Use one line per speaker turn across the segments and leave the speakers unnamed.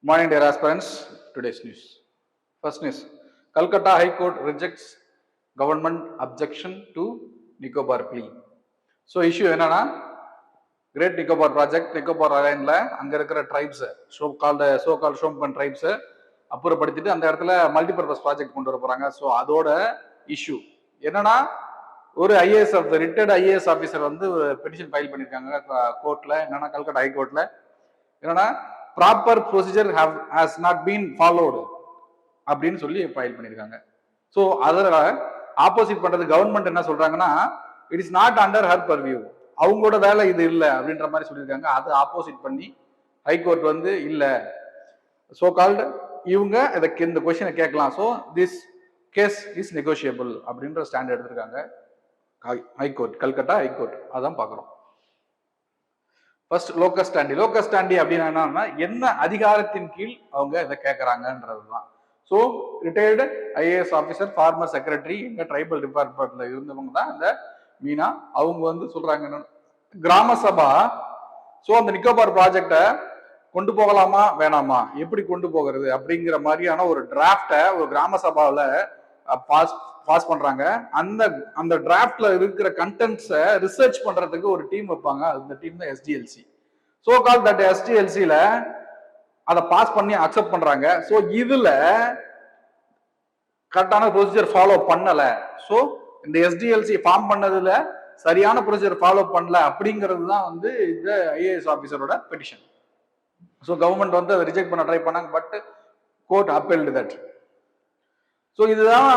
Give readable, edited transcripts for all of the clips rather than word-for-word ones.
Morning, dear aspirants. Today's news. First news: Calcutta High Court rejects government objection to Nicobar plea. So issue என்னன்னா Great Nicobar project, Nicobar Islandல அங்க இருக்கிற tribes, so called Shompan tribes அப்புறப்படுத்திட்டு அந்த இடத்துல multipurpose project கொண்டு வர போறாங்க. So அதோட issue என்னன்னா ஒரு ஐஏஎஸ் ரிட்டையர்ட் ஐஏஎஸ் ஆஃபீஸர் வந்து பெட்டிஷன் ஃபைல் பண்ணியிருக்காங்க கோர்ட்ல. என்னன்னா கல்கட்டா ஹை கோர்ட்ல என்னன்னா proper procedure has not been followed அப்படின்னு சொல்லி ஃபைல் பண்ணியிருக்காங்க. ஸோ அதில் ஆப்போசிட் பண்றது கவர்மெண்ட் என்ன சொல்றாங்கன்னா it is not under her purview, அவங்களோட வேலை இது இல்லை அப்படின்ற மாதிரி சொல்லியிருக்காங்க. அது ஆப்போசிட் பண்ணி ஹைகோர்ட் வந்து இல்லை, சோ கால்டு இவங்க இந்த கொஸ்டினை கேட்கலாம். So this case is negotiable அப்படின்ற ஸ்டாண்ட் எடுத்திருக்காங்க ஹைகோர்ட், கல்கட்டா ஹைகோர்ட். அதான் பார்க்குறோம். First locus standi. Locus standi அப்படின்னா என்னன்னா என்ன அதிகாரத்தின் கீழ் அவங்க இதை கேட்கறாங்கன்றது தான். So retired IAS officer, former secretary, எங்க ட்ரைபல் டிபார்ட்மெண்ட்ல இருந்தவங்க தான் இந்த மீனா. அவங்க வந்து சொல்றாங்க கிராம சபா ஸோ அந்த நிக்கோபார் ப்ராஜெக்டை கொண்டு போகலாமா வேணாமா, எப்படி கொண்டு போகிறது அப்படிங்கிற மாதிரியான ஒரு டிராப்டை ஒரு கிராம சபாவில் பாஸ் பண்றாங்க. அந்த டிராப்ட்ல இருக்கிற கண்டென்ட்ஸை ரிசர்ச் பண்றதுக்கு ஒரு டீம் வைப்பாங்க. அந்த டீம் தான் எஸ்டிஎல்சி. சோ கால் தட் எஸ்டிஎல்சியில அதை பாஸ் பண்ணி அக்செப்ட் பண்றாங்க. ஸோ இதுல கரெக்டான ப்ரொசீஜர் ஃபாலோ பண்ணல. ஸோ இந்த எஸ்டிஎல்சி ஃபார்ம் பண்ணதுல சரியான ப்ரொசீஜர் ஃபாலோ பண்ணல அப்படிங்கிறது தான் வந்து இந்த ஐஏஎஸ் ஆஃபீஸரோட பெட்டிஷன். ஸோ கவர்மெண்ட் வந்து அதை ரிஜெக்ட் பண்ண ட்ரை பண்ணாங்க, but court appealed that. So இதுதான்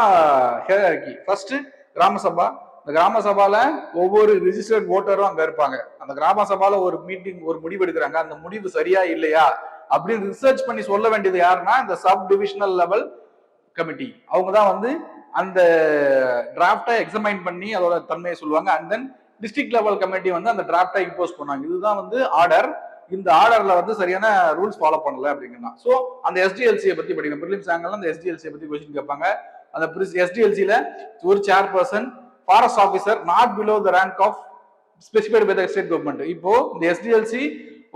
ஹியரார்கி. ஃபர்ஸ்ட் கிராம சபா. இந்த கிராம சபால ஒவ்வொரு ரிஜிஸ்டர்ட் ஓட்டரும் அங்க இருப்பாங்க. அந்த கிராம சபால ஒரு மீட்டிங், ஒரு முடிவு எடுக்கிறாங்க. அந்த முடிவு சரியா இல்லையா அப்படின்னு ரிசர்ச் பண்ணி சொல்ல வேண்டியது யாருன்னா இந்த சப் டிவிஷனல் லெவல் கமிட்டி. அவங்க தான் வந்து அந்த டிராப்டை எக்ஸமைன் பண்ணி அதோட தன்மையை சொல்லுவாங்க. And then district level committee வந்து அந்த டிராப்டை இம்போஸ் பண்ணுவாங்க. இதுதான் வந்து ஆர்டர். இந்த ஆர்டர்ல வந்து சரியான ரூல்ஸ் ஃபாலோ பண்ணல அப்படிங்கன்னா. ஸோ அந்த எஸ்டிஎல்சியை பத்தி படிக்கணும். ப்ரிலிம்ஸ் ஆங்கிள் அந்த எஸ்டிஎல்சியை பத்தி கொஸ்டின் கேட்பாங்க. அந்த எஸ்டிஎல்சியில ஒரு chairperson, forest officer not below the rank of specified by the state government. இப்போ இந்த எஸ்டிஎல்சி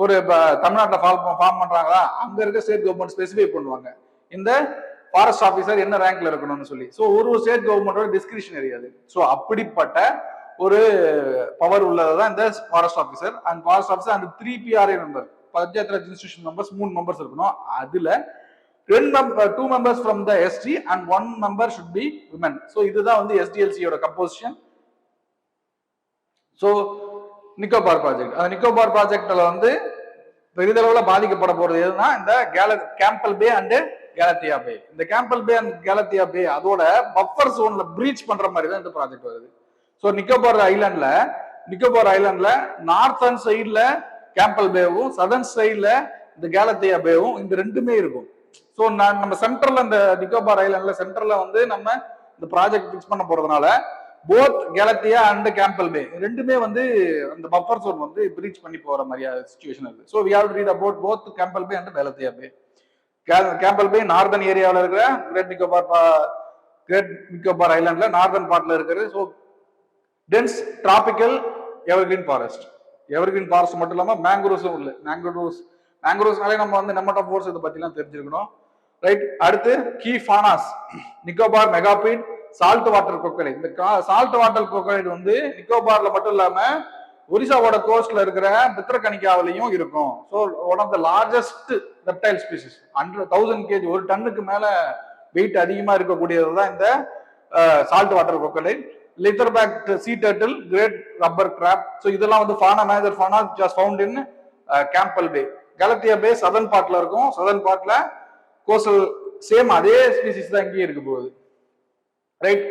ஒரு தமிழ்நாட்டில் ஃபார்ம் பண்றாங்களா, அங்க இருக்க ஸ்டேட் கவர்மெண்ட் ஸ்பெசிஃபை பண்ணுவாங்க இந்த ஃபாரஸ்ட் ஆஃபீஸர் என்ன ரேங்க்ல இருக்கணும்னு சொல்லி. ஸோ ஒரு ஸ்டேட் கவர்மெண்டோட டிஸ்கிரிஷனரி அது. ஸோ அப்படிப்பட்ட ஒரு பவர் உள்ளதுதான் இந்த forest officer. And forest officer அந்த 3 PRA member, panchayat Raj institution members 3 members இருக்கணும். அதுல 2 members from the ST and 1 member should be women. So இதுதான் வந்து எஸ்டிஎல்சியோட கம்போசிஷன். ஸோ நிக்கோபார் ப்ராஜெக்ட், அந்த நிக்கோபார் ப்ராஜெக்ட்ல வந்து பெரிதளவுல பாதிக்கப்பட போறது எதுனா இந்த கேம்பல் பே அண்ட் கேலத்தியா பே. இந்த கேம்பல் பே அண்ட் கேலத்தியா பே அதோட பஃபர் ஜோன்ல பிரீச் பண்ற மாதிரி தான் இந்த ப்ராஜெக்ட் வருது. ஸோ நிக்கோபார் ஐலாண்ட்ல நார்த்தன் சைட்ல கேம்பல் பேவும், சதர்ன் சைட்ல இந்த கேலத்தியா பேவும், இந்த ரெண்டுமே இருக்கும். ஸோ நம்ம சென்ட்ரல்ல இந்த நிக்கோபார் ஐலாண்ட்ல சென்ட்ரல்ல வந்து நம்ம இந்த ப்ராஜெக்ட் பிக்ஸ் பண்ண போறதுனால போத் கேலத்தியா அண்ட் கேம்பல் பே ரெண்டுமே வந்து அந்த பஃபர் ஜோன் வந்து பிரீச் பண்ணி போற மாதிரியான சிச்சுவேஷன் இருக்கு. So we have to read about both Campbell Bay and Galathea Bay. Campbell Bay northern ஏரியாவில் இருக்கிற கிரேட் நிக்கோபார் ஐலாண்ட்ல நார்தன் பார்ட்ல இருக்கிறது. So dense tropical evergreen forest. Evergreen forest மட்டும் இல்லாம மேங்க்ரோவ்ஸும் இல்லை. மேங்க்ரோவ்ஸ்னாலே நம்ம வந்து நெமட்டோபோர்ஸ் இதை பத்திலாம் தெரிஞ்சிருக்கணும், ரைட்? அடுத்து கீ ஃபானாஸ், நிக்கோபார் மெகாபீட், சால்ட் வாட்டர் கொக்கரைட். இந்த சால்ட் வாட்டர் கொக்கரைட் வந்து நிக்கோபார்ல மட்டும் இல்லாம ஒரிசாவோட கோஸ்ட்ல இருக்கிற பித்ரகனிக்காவிலையும் இருக்கும். So one of the largest reptile species, 1000 kg, 1 டன்னுக்கு மேல வெயிட் அதிகமா இருக்கக்கூடியதுதான் இந்த salt water crocodile. Leatherback sea turtle, great robber crab. So இதெல்லாம் வந்து major fauna just found in Campbell pay. கேலத்தியா Bay southern பார்ட்ல இருக்கும். சதர்ன் பார்ட்ல கோஸ்டல் சேம் அதே ஸ்பீசிஸ் தான் இங்கேயே இருக்க போகுது, ரைட்?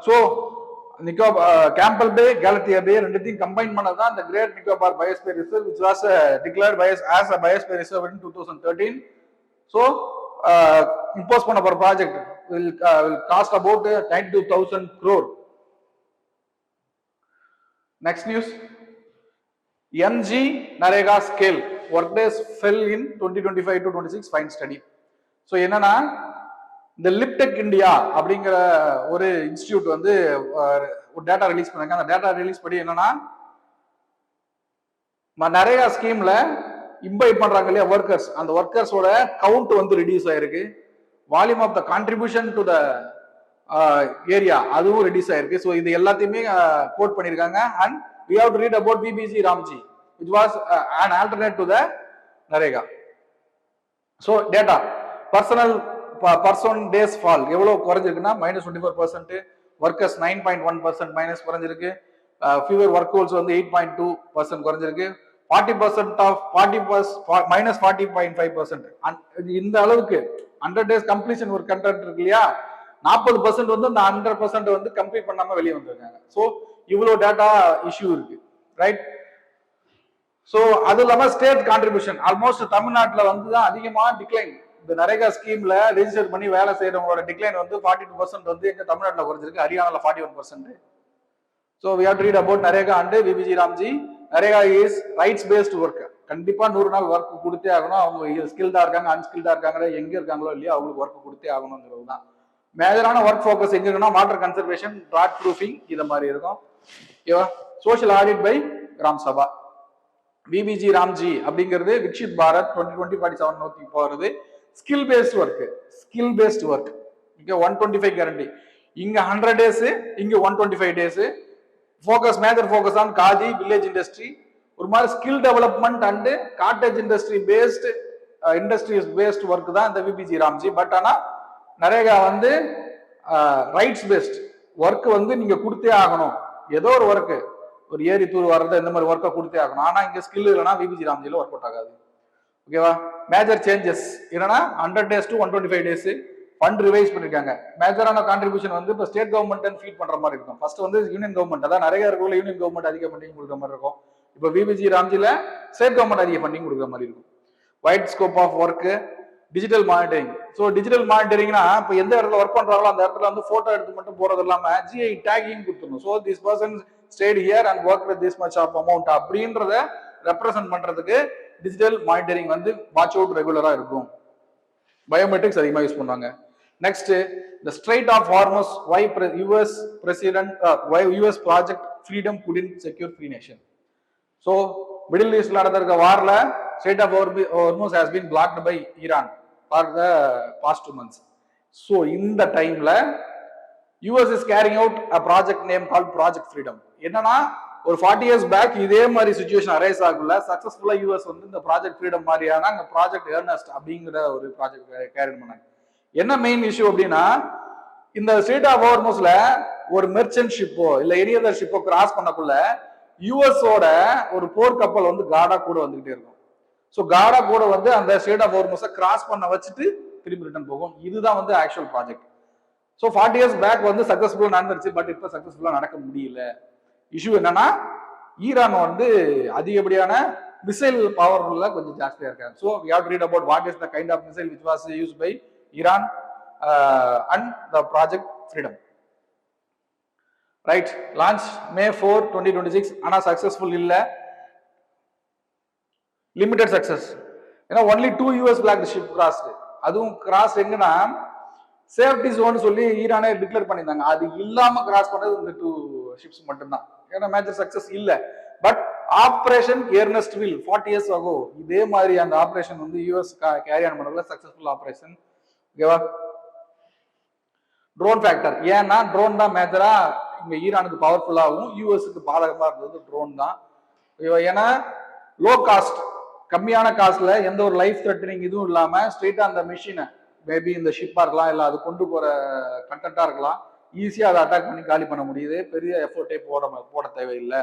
ஸோ கேம்பல் பே, கேலத்தியா பே ரெண்டுத்தையும் கம்பைன் பண்ணதான் இந்த Great Nicobar Biosphere Reserve, which was declared as a biosphere reserve in 2013. So impose பண்ண போற project will cost about 92,000 crore. Next news, MG Narega scale work days fell in 2025 to 26 fine study. So என்னன்னா இந்த லிப்டெக் India அப்படிங்கிற ஒரு institute வந்து ஒரு data release பண்ணாங்க. அந்த டேட்டா ரிலீஸ் படி என்னன்னா நரேகா ஸ்கீம்ல இம்பைட் பண்றாங்க இல்லையா ஒர்க்கர்ஸ், அந்த ஒர்க்கர்ஸோட கவுண்ட் வந்து ரெடியூஸ் ஆயிருக்கு. Volume of the contribution to the area அதுவும் ரெடியூஸ் ஆயிருக்கு. ஸோ இது எல்லாத்தையுமே கோட் பண்ணியிருக்காங்க. And we have to read about BBG Ramji, which was an alternate to the NREGA. So data, person days fall எவ்வளவு குறைஞ்சிருக்குன்னா -24%, workers 9.1% minus குறைஞ்சிருக்கு, fever work holes வந்து 8.2% குறைஞ்சிருக்கு, 40% of 40% -40.5%. இந்த அளவுக்கு 100 days கம்ப்ளீஷன் ஒரு கண்டென்ட் இருக்கு இல்லையா, 40% வந்து அந்த 100% வந்து கம்ப்ளீட் பண்ணாம வெளியே வந்திருக்காங்க. ஸோ இவ்வளவு டேட்டா இஷ்யூ இருக்கு, ரைட்? ஸோ அது இல்லாம ஸ்டேட் கான்ட்ரிபியூஷன் ஆல்மோஸ்ட் தமிழ்நாட்டில் வந்து தான் அதிகமா டிக்ளைன். இந்த நரேகா ஸ்கீம்ல ரெஜிஸ்டர் பண்ணி வேலை செய்யறவங்களோட டிக்ளைன் வந்து 42% வந்து எங்க தமிழ்நாட்டில் குறைஞ்சிருக்கு, ஹரியானால 41%. So we have to read about NREGA and VBG RAM G. NREGA is rights based work. கண்டிப்பா 100 நாள் ஒர்க் கொடுத்தே ஆகணும். அவங்க ஸ்கில்டா இருக்காங்க அன்ஸ்கில்டா இருக்காங்க எங்க இருக்காங்களோ இல்லையா அவங்களுக்கு ஒர்க் கொடுத்தே ஆகணுங்கிறது தான். மேஜரான ஒர்க் ஃபோக்கஸ் எங்க இருக்குன்னா வாட்டர் கன்சர்வேஷன், ட்ராட் ப்ரூஃபிங் இதை மாதிரி இருக்கும். ஓகேவா? Social audit by Gram Sabha. VBG RAM G அப்படிங்கிறது விக்ஷித் பாரத் 2020-47 நோக்கி போறது. Skill based work, skill based work. இங்க 125 கேரண்டி, இங்க 100 டேஸ், இங்க 125 days. Focus, major focus on khadi, village industry. ஒரு மாதிரி skill development and cottage industry based, industries based work தான் இந்த பிபிஜி ராம்ஜி. பட் ஆனா நரேகா வந்து ரைட்ஸ் பேஸ்ட் ஒர்க் வந்து நீங்க கொடுத்தே ஆகணும். ஏதோ ஒரு ஒர்க், ஒரு ஏரி தூர் வர்றது இந்த மாதிரி ஒர்க்கை கொடுத்தே ஆகணும். ஆனா இங்க ஸ்கில் இல்லைன்னா பிபிஜி ராம்ஜில ஒர்க் அவுட் ஆகாது. ஓகேவா? மேஜர் சேஞ்சஸ் என்னன்னா 100 days to 125 days fund revise பண்ணிருக்காங்க. மேஜரான கான்ட்ரிபியூஷன் வந்து இப்போ ஸ்டேட் கவர்மெண்ட் ஃபீட் பண்ற மாதிரி இருக்கும். ஃபர்ஸ்ட் வந்து யூனியன் கவர்மெண்ட், அதான் நிறைய இருக்குள்ள யூனியன் கவர்மெண்ட் அதிக ஃபண்டிங் கொடுக்குற மாதிரி இருக்கும். இப்போ பிபிஜி ராம்ஜில ஸ்டேட் கவர்மெண்ட் அதிக ஃபண்டிங் கொடுக்குற மாதிரி இருக்கும். Wide scope of work, digital monitoring. So digital மானிட்டரிங்னா இப்போ எந்த இடத்துல ஒர்க் பண்றாங்களோ அந்த இடத்துல வந்து போட்டோ எடுத்து மட்டும் போறது இல்லாம ஜிஐ டேகிங் கொடுத்துடணும். So this person stayed here and work with this much of amount அப்படின்றத ரெப்ரசென்ட் பண்றதுக்கு டிஜிட்டல் மானிட்டரிங் வந்து வாட்ச் அவுட் ரெகுலரா இருக்கும். பயோமெட்ரிக்ஸ் அதிகமாக யூஸ் பண்ணுவாங்க. Next, the strait of Hormuz, why US president, why US project freedom guiding secure free nation. So middle ஈஸ்ட்ல நடந்திருக்க வார்ல strait of Hormuz has been blocked by Iran for the past 2 months. So இந்த டைம்ல US is carrying out a project name called Project Freedom. என்னன்னா ஒரு 40 years back இதே மாதிரி situation arise ஆகுல சக்சஸ்ஃபுல்லா யூஎஸ் வந்து இந்த ப்ராஜெக்ட் ஃப்ரீடம் மாதிரியான அந்த ப்ராஜெக்ட் ஏர்னஸ்ட் அப்படிங்கிற ஒரு ப்ராஜெக்ட் கேரி பண்ணாங்க. என்ன மெயின் இஷ்யூ அப்படின்னா, இந்த ஸ்ட்ரைட் ஆஃப் ஹார்மஸ்ல ஒரு மெர்ச்சன்ட் ஷிப்போ இல்ல எனி அதர் ஷிப்போ கிராஸ் பண்ணக்குள்ள யூஎஸோட ஒரு போர் கப்பல் வந்து காடா கூட வந்துகிட்டே இருக்கும். ஸோ காடா கூட வந்து அந்த ஸ்ட்ரைட் ஆஃப் ஹார்மஸை கிராஸ் பண்ண வச்சுட்டு திரும்பி ரிட்டர்ன் போகும். இதுதான் வந்து actual project. So 40 years back வந்து சக்சஸ்ஃபுல்லா நடந்துருச்சு. பட் இப்போ சக்சஸ்ஃபுல்லா நடக்க முடியல. இஷ்யூ என்னன்னா ஈரான் வந்து அதிகப்படியான மிசைல் பவர்ல கொஞ்சம் ஜாஸ்தியா இருக்காங்க. So we have to read about what is the kind of missile which was used by Iran and the project freedom. Right, launch May 4, 2026. ஆனா சக்சஸ்ஃபுல் இல்ல, லிமிடெட் சக்சஸ். ஏன்னா only 2 US flagged ship crossed. அதுவும் cross எங்கன்னா safety zone சொல்லி ஈரானே declare பண்ணியிருந்தாங்க. அது இல்லாம cross பண்ணது இந்த 2 ships மட்டும்தான். ஏன்னா மேஜர் சக்சஸ் இல்ல. But operation Ernest will 40 years ago இதே மாதிரி அந்த ஆபரேஷன் வந்து யூஎஸ் கேரி ஆன் பண்ணல, சக்சஸ்ஃபுல் ஆபரேஷன். ஓகேவா? ட்ரோன் ஃபேக்டர், ஏன்னா ட்ரோன் தான் மேஜரா இங்க ஈரானுக்கு பவர்ஃபுல்லாகவும் யூஎஸ்க்கு பாதகமா இருந்தது ட்ரோன் தான். ஏன்னா லோ காஸ்ட், கம்மியான காஸ்ட்ல எந்த ஒரு லைஃப் த்ரெட்டனிங் இதுவும் இல்லாம ஸ்ட்ரெயிட்டா அந்த மிஷினை, மேபி இந்த ஷிப்பா இருக்கலாம் இல்ல அது கொண்டு போற கண்டென்ட்டா இருக்கலாம், ஈஸியா அதை அட்டாக் பண்ணி காலி பண்ண முடியுது. பெரிய எஃபோர்ட்டே போட தேவையில்லை.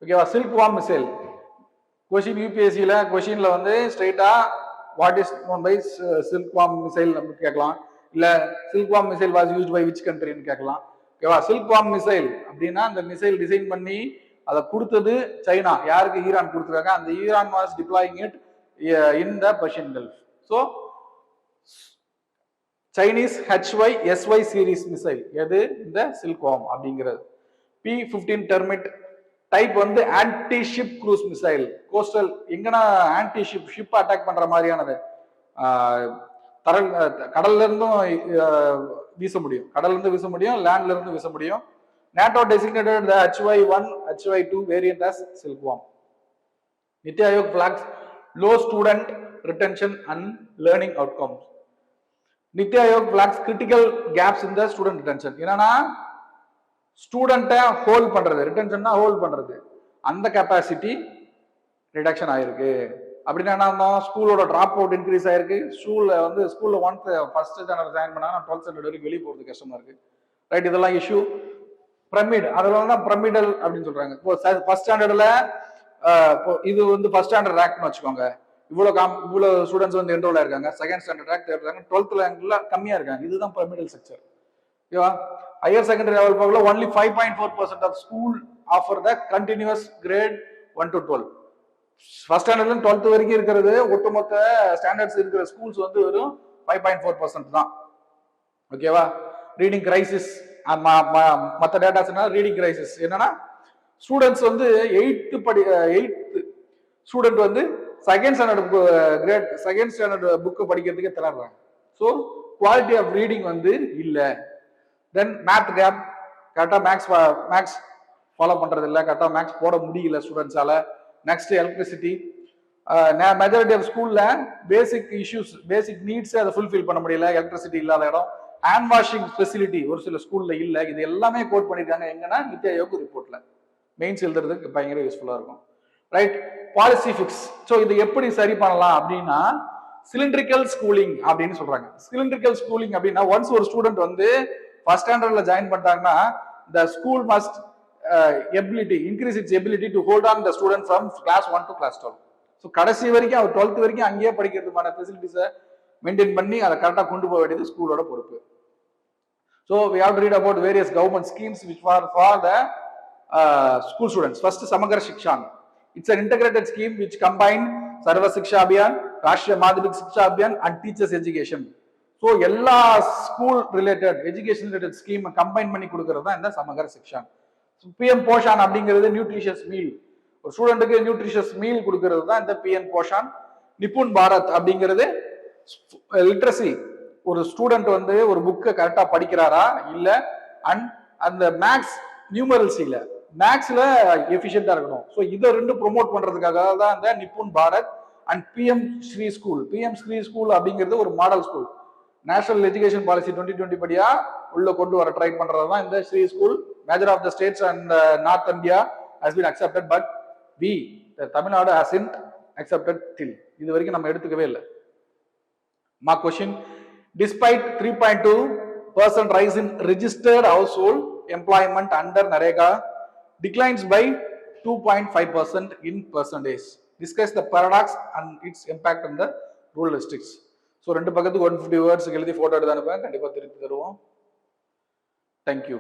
ஓகேவா? சில்க் வார்ம் மிசைல் கொஸ்டின் யூபிஎஸ்சியில கொஸ்டின்ல வந்து ஸ்ட்ரெயிட்டா what is known by silkworm missile அப்படின்னு கேட்கலாம். இல்ல silkworm missile was used by which கண்ட்ரின்னு கேட்கலாம். ஓகேவா? சில்க் வார்ம் மிசைல் அப்படின்னா அந்த மிசைல் டிசைன் பண்ணி அதை கொடுத்தது சைனா. யாருக்கு? ஈரான் கொடுத்துருக்காங்க. அந்த Iran was deploying it in the Persian Gulf. So Chinese HY-SY series missile எது? இந்த சில்க் வார்ம் அப்படிங்கிறது. P-15 டெர்மிட் டைப் வந்து anti ship cruise missile. Coastal எங்கன்னா ஆன்டி ஷிப் அட்டாக் பண்ற மாதிரியானது. கடல்ல இருந்தும் வீச முடியும், கடல்ல இருந்து வீச முடியும், லேண்ட்ல இருந்து வீச முடியும். NATO designated the HY-1, HY-2 variant as silkworm. Niti Aayog flags low student retention and learning outcomes. Niti Aayog flags critical gaps in the student retention. என்னன்னா ஸ்டூடெண்ட்டை ஹோல்ட் பண்றது, ரிட்டன்ஷன்னா ஹோல்ட் பண்றது, அந்த கெப்பாசிட்டி ரிடக்ஷன் ஆயிருக்கு. அப்படின்னா என்ன, ஸ்கூலோட ட்ராப் அவுட் இன்க்ரீஸ் ஆயிருக்கு. ஸ்கூல்ல ஒன்ஸ் ஃபர்ஸ்ட் ஸ்டாண்டர்ட் ஜாயின் பண்ணா 12th ஸ்டாண்டர்ட் வரைக்கும் வெளியே போகிறது கஷ்டமா இருக்கு. ரைட், இதெல்லாம் இஷ்யூ. பிரமிட், அதெல்லாம் தான் பிரமிடல் அப்படின்னு சொல்றாங்க. இப்போ ஃபர்ஸ்ட் ஸ்டாண்டர்ட்ல இது ஃபர்ஸ்ட் ஸ்டாண்டர்ட் ரேங்க்னு வச்சுக்கோங்க. இவ்வளவு ஸ்டூடெண்ட்ஸ் என்ரோல் ஆயிருக்காங்க. செகண்ட் ஸ்டாண்டர்ட் ரேங்க் இருக்காங்க. 12th ரேங்க்ல கம்மியா இருக்காங்க. இதுதான் பிரமிடல் ஸ்ட்ரக்சர். ஓகேவா? ஹையர் செகண்டரி லெவல் பார்க்கல only 5.4% of school offer the continuous grade 1 to 12. First ஸ்டாண்டர்ட்ல 12th வரைக்கும் இருக்கிறது ஒட்டுமொத்த ஸ்டாண்டர்ட்ஸ் இருக்கிற ஸ்கூல்ஸ் வெறும் 5.4% தான். ஓகேவா? ரீடிங் கிரைசிஸ், மற்ற டேட்டாஸ் என்ன, ரீடிங் கிரைசிஸ் என்னன்னா students 8th student second standard book படிக்கிறதுக்கே திணறாங்க. ஸோ குவாலிட்டி ஆஃப் ரீடிங் இல்ல. தென் மேத் கேப், கரெக்டா மேக்ஸ் ஃபாலோ பண்றது இல்லை, கரெக்டா மேக்ஸ் போட முடியல ஸ்டூடெண்ட்ஸால. நெக்ஸ்ட் எலக்ட்ரிசிட்டி, மெஜாரிட்டி ஆஃப் ஸ்கூல்ல பேசிக் இஷ்யூஸ், பேசிக் நீட்ஸ் அதை ஃபுல்ஃபில் பண்ண முடியல, எலக்ட்ரிசிட்டி இல்லாத இடம். ஹேண்ட் வாஷிங் ஃபெசிலிட்டி ஒரு சில ஸ்கூல்ல இல்ல. இது எல்லாமே கோட் பண்ணிருக்காங்க எங்கன்னா நித்தி ஆயோக் ரிப்போர்ட்ல. மெயின்ஸ் எழுதுறதுக்கு பயங்கர யூஸ்ஃபுல்லா இருக்கும். Right, policy fix. ஸோ இது எப்படி சரி பண்ணலாம் அப்படின்னா சிலிண்ட்ரிக்கல் ஸ்கூலிங் அப்படின்னு சொல்றாங்க. சிலிண்ட்ரிக்கல் ஸ்கூலிங் அப்படின்னா ஒன்ஸ் ஒரு ஸ்டூடெண்ட் ஃபர்ஸ்ட் ஸ்டாண்டர்ட்ல ஜாயின் பண்ணிட்டாங்கன்னா the school must increase its ability to hold on the student from class 1 to class 12. So கடைசி வரைக்கும் அவர் 12th வரைக்கும் அங்கேயே படிக்கிறதுமான ஃபெசிலிட்டிஸை மெயின்டைன் பண்ணி அதை கரெக்டாக கொண்டு போக வேண்டியது ஸ்கூலோட பொறுப்பு. So we have to read about various government schemes which are for the school students. First, Samagra Shikshan. It's an integrated scheme which combine Sarva Shiksha Abhiyan, Rashtriya Madhyamik Shiksha Abhiyan and teachers education. So எல்லா school related education related scheme combine பண்ணி கொடுக்கறது தான் இந்த Samagra சிக்ஷன். PM Poshan அப்படிங்கிறது nutritious meal, ஒரு ஸ்டூடெண்ட்டுக்கு nutritious meal கொடுக்கறது தான் இந்த பிஎம் போஷான். நிபுன் பாரத் அப்படிங்கிறது லிட்ரஸி, ஒரு ஸ்டூடெண்ட் ஒரு புக்கை கரெக்டா படிக்கிறாரா இல்ல, அண்ட் அந்த மேக்ஸ் நியூமரல்ஸில மேக்ஸ்ல எஃபிஷியன்டா இருக்கணும். ஸோ இதை ரெண்டு ப்ரொமோட் பண்றதுக்காக தான் இந்த Nipun Bharat and PM Shri school. PM Shri school அப்படிங்கிறது ஒரு model school. National education policy 2020 படியா உள்ள கொண்டு வர ட்ரை பண்றது தான் இந்த Shri school. Major of the states and north India has been accepted, but Tamil Nadu hasn't accepted till. இது வரைக்கும் நம்ம எடுத்துக்கவே இல்லை. Mark question: despite 3.2% rise in registered household employment under NREGA, declines by 2.5% in percentage. Discuss the paradox and its impact on the rural districts. So, ரெண்டு பக்கத்துக்கு 150 words எழுதி photo எடுத்து அனுப்புங்க, கண்டிப்பா திருப்பி தருவோம். Thank you.